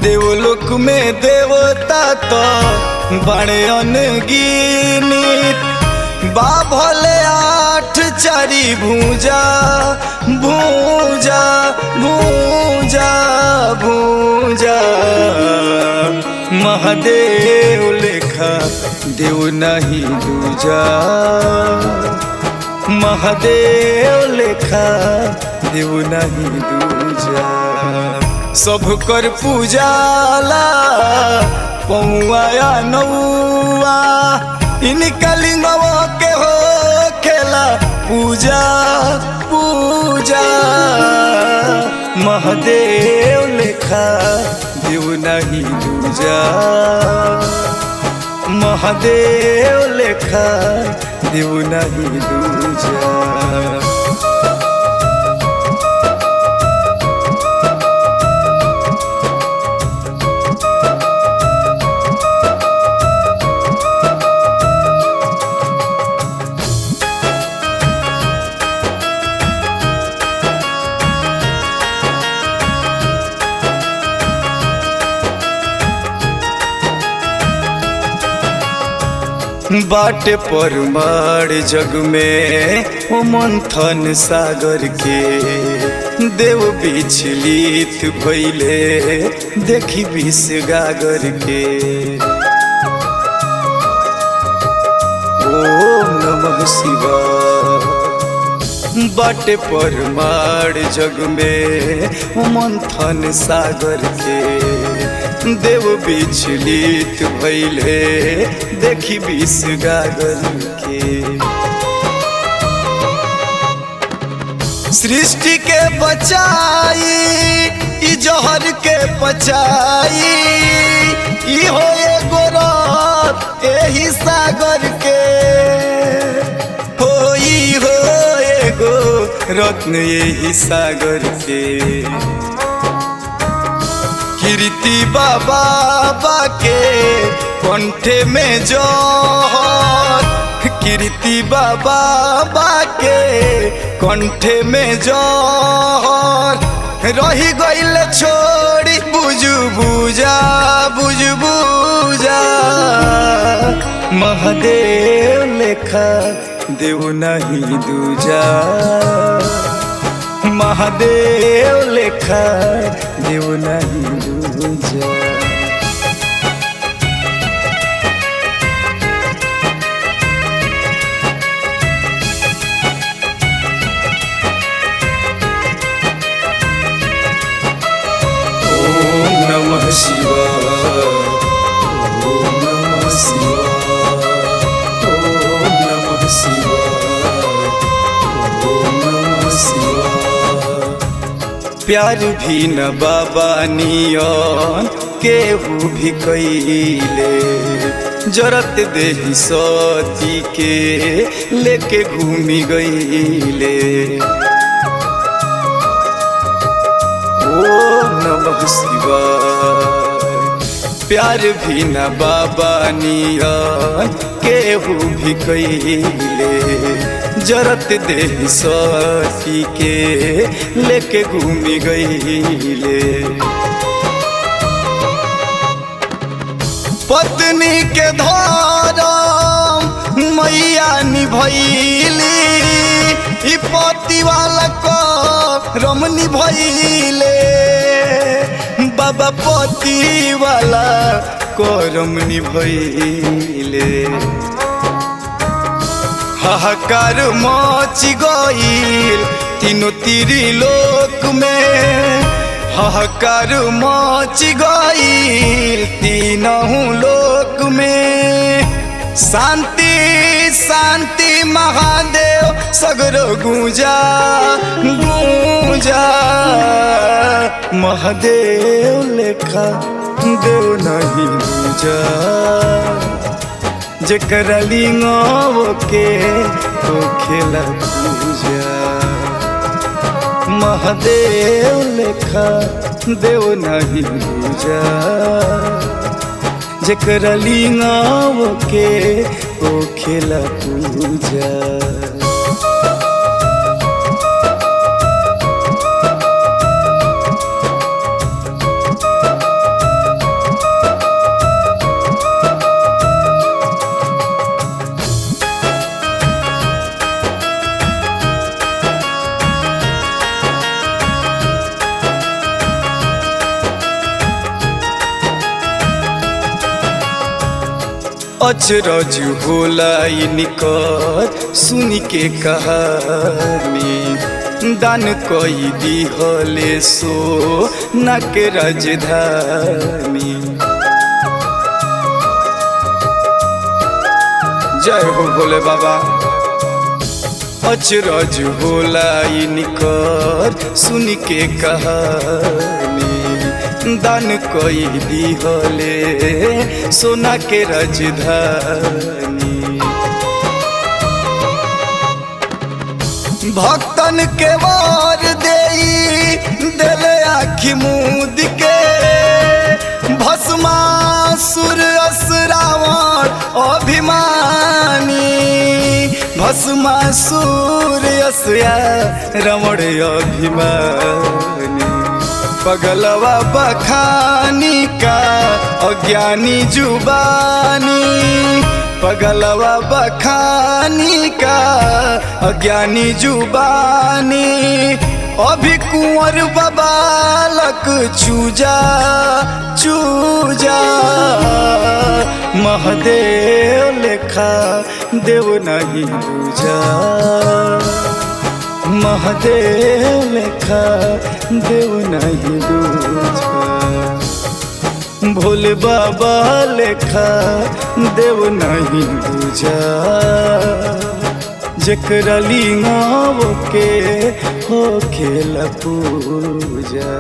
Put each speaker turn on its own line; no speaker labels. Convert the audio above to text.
देवलोक में देवता तो बड़े अनगिनित बा भले 8 चारी भूजा भूजा भूजा भूजा। महादेव लेखा देव नहीं दूजा, महादेव लेखा देव नहीं दूजा। सब कर पूजाला पौआ नौआ इनका लिंगव के हो खेला पूजा पूजा। महादेव लेखा देव नहीं दूजा, महादेव लेखा देव नहीं दूजा। बाटे परमार जग में ओ मंथन सागर के देव विचलित भइले देखी विष गागर के। ओम नमः शिवाय। बाटे परमार जग में ओ मंथन सागर के देव विचलित भइले देखी विष गागर के। सृष्टि के बचाई ई जहर के पचाई ई हो एगो रात एही सागर के। हो एगो रत्न यही सागर के। कीर्ति बाबा के कंठे में जोहर, कीर्ति बाबा के कंठे में जोहर रही गइल छोड़ी बुझ बुझा बुझ बुझा। महादेव लेखा देव नहीं दूजा, महादेव लेखा देव नहीं दूजा। ओम नमः शिवाय, ओम नमः शिवाय, ओम नमः शिवाय, ओम नमः शिवाय। प्यार भी न बाबा नियन केहू भी कइले जरत देही सती के लेके घूमी गइले। ओम नमः शिवाय। प्यार भी न बाबा नियन केहू भी कइले जरत देह सती के लेके घूमी गइले। पत्नी के धर्म मैया निभैली ई पति वाला करम निभैले। बाबा पति वाला करम निभैले। हाहाकार मच गइल तीनों त्रिलोक में, हाहाकार मच गइल तीनों लोक में। शांति शांति महादेव सगरो गूंजा गूंजा। महादेव लेखा देव नहीं दूजा, जेकरा लिंगव के तो खेला पूजा। महादेव लेखा देव नहीं दूजा, जेकरा लिंगव के तो खेला पूजा। अचरज होला इनकर सुन के कहानी दान कई दिहले सो न के राजधानी। जय हो भोले बाबा। अचरज होला इनकर सुन के कहानी दान कई दिहले सोना के राजधानी। भक्तन के वार देई दिले आखि मूद के भस्मासुर असुरावण अभिमानी। भस्मासुर असुया रावण अभिमानी। पगलवा बखानी का अज्ञानी जुबानी। पगलवा बखानी का अज्ञानी जुबानी। अभी कुंवर बबालक चूजा चूजा। महादेव लेखा देव नहीं दूजा। महादेव लेखा देव नहीं दूजा। भोले बाबा लेखा देव नहीं दूजा। जेकरा लिंगाव के हो खेला पूजा।